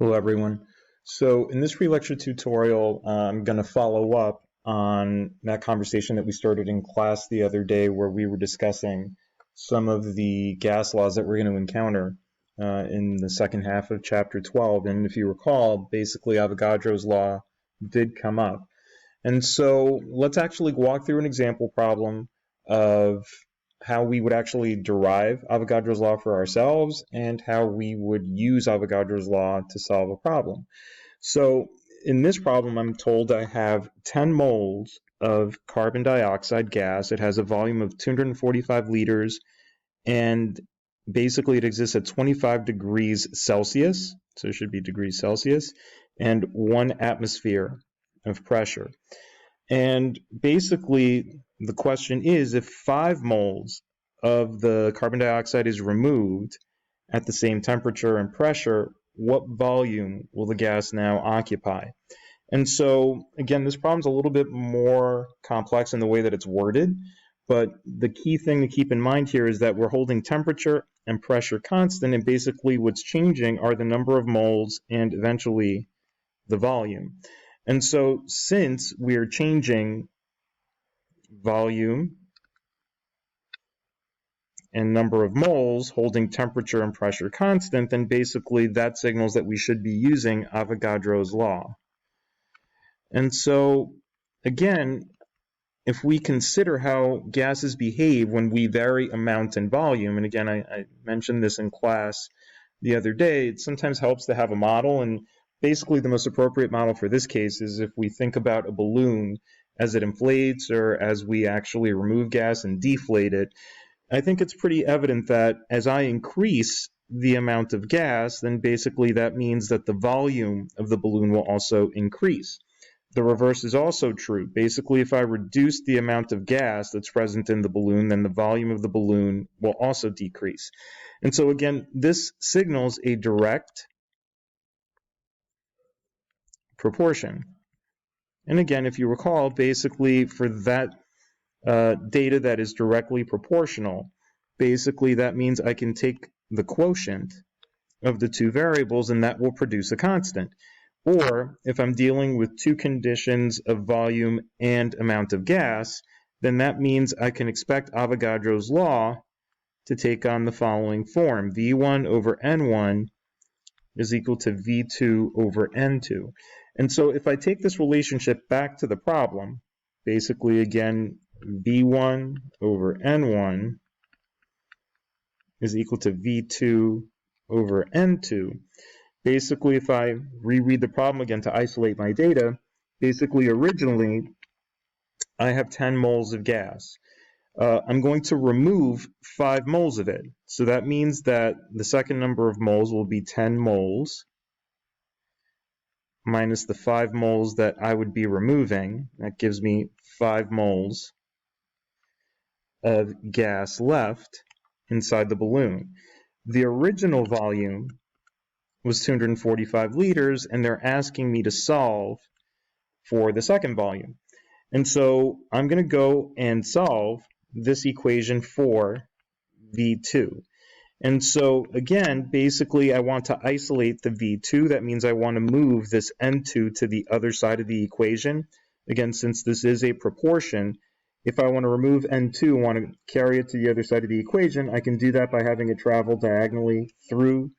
Hello everyone. So in this free lecture tutorial, I'm going to follow up on that conversation that we started in class the other day where we were discussing some of the gas laws that we're going to encounter in the second half of chapter 12. And if you recall, basically Avogadro's law did come up. And so let's actually walk through an example problem of how we would actually derive Avogadro's law for ourselves and how we would use Avogadro's law to solve a problem. So in this problem, I'm told I have 10 moles of carbon dioxide gas. It has a volume of 245 liters, and basically it exists at 25 degrees Celsius, so it should be degrees Celsius, and 1 atmosphere of pressure. And basically, the question is, if 5 moles of the carbon dioxide is removed at the same temperature and pressure, what volume will the gas now occupy? And so, again, this problem's a little bit more complex in the way that it's worded, but the key thing to keep in mind here is that we're holding temperature and pressure constant, and basically what's changing are the number of moles and eventually the volume. And so since we're changing volume and number of moles holding temperature and pressure constant, then basically that signals that we should be using Avogadro's law. And so again, if we consider how gases behave when we vary amount and volume, and again, I mentioned this in class the other day, it sometimes helps to have a model, and basically the most appropriate model for this case is if we think about a balloon as it inflates or as we actually remove gas and deflate it. I think it's pretty evident that as I increase the amount of gas, then basically that means that the volume of the balloon will also increase. The reverse is also true. Basically, if I reduce the amount of gas that's present in the balloon, then the volume of the balloon will also decrease. And so again, this signals a direct proportion. And again, if you recall, basically for that data that is directly proportional, basically that means I can take the quotient of the two variables and that will produce a constant. Or if I'm dealing with two conditions of volume and amount of gas, then that means I can expect Avogadro's law to take on the following form. V1 over N1 is equal to V2 over N2. And so if I take this relationship back to the problem, basically again, V1 over N1 is equal to V2 over N2. Basically, if I reread the problem again to isolate my data, basically originally I have 10 moles of gas. I'm going to remove 5 moles of it. So that means that the second number of moles will be 10 moles minus the 5 moles that I would be removing. That gives me 5 moles of gas left inside the balloon. The original volume was 245 liters, and they're asking me to solve for the second volume. And so I'm going to go and solve this equation for V2. And so again, basically I want to isolate the V2. That means I want to move this N2 to the other side of the equation. Again, since this is a proportion, if I want to remove N2 and want to carry it to the other side of the equation, I can do that by having it travel diagonally through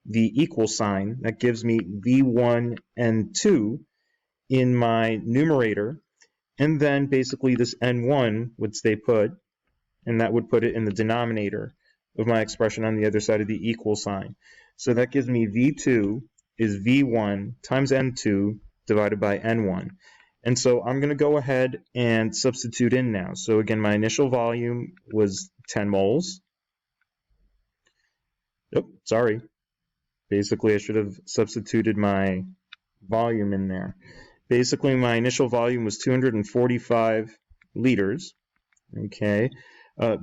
the equal sign. That gives me V1 N2 in my numerator, and then basically this N1 would stay put, and that would put it in the denominator of my expression on the other side of the equal sign. So that gives me V2 is V1 times N2 divided by N1. And so I'm going to go ahead and substitute in now. So again, my initial volume was 10 moles. Sorry. Basically, I should have substituted my volume in there. Basically, my initial volume was 245 liters. Okay.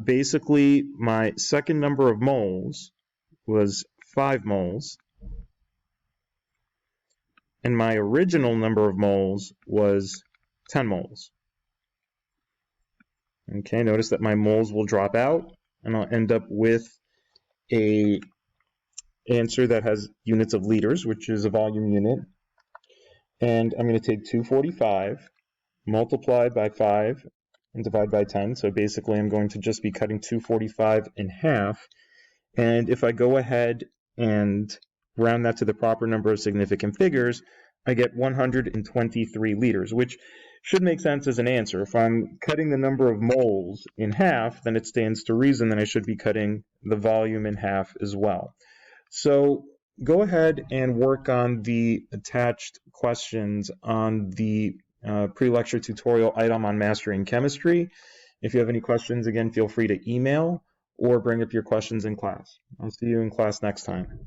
Basically, my second number of moles was 5 moles. And my original number of moles was 10 moles. Okay, notice that my moles will drop out, and I'll end up with a answer that has units of liters, which is a volume unit. And I'm going to take 245, multiply by 5, and divide by 10. So basically, I'm going to just be cutting 245 in half. And if I go ahead and round that to the proper number of significant figures, I get 123 liters, which should make sense as an answer. If I'm cutting the number of moles in half, then it stands to reason that I should be cutting the volume in half as well. So go ahead and work on the attached questions on the pre-lecture tutorial item on mastering chemistry. If you have any questions, again, feel free to email or bring up your questions in class. I'll see you in class next time.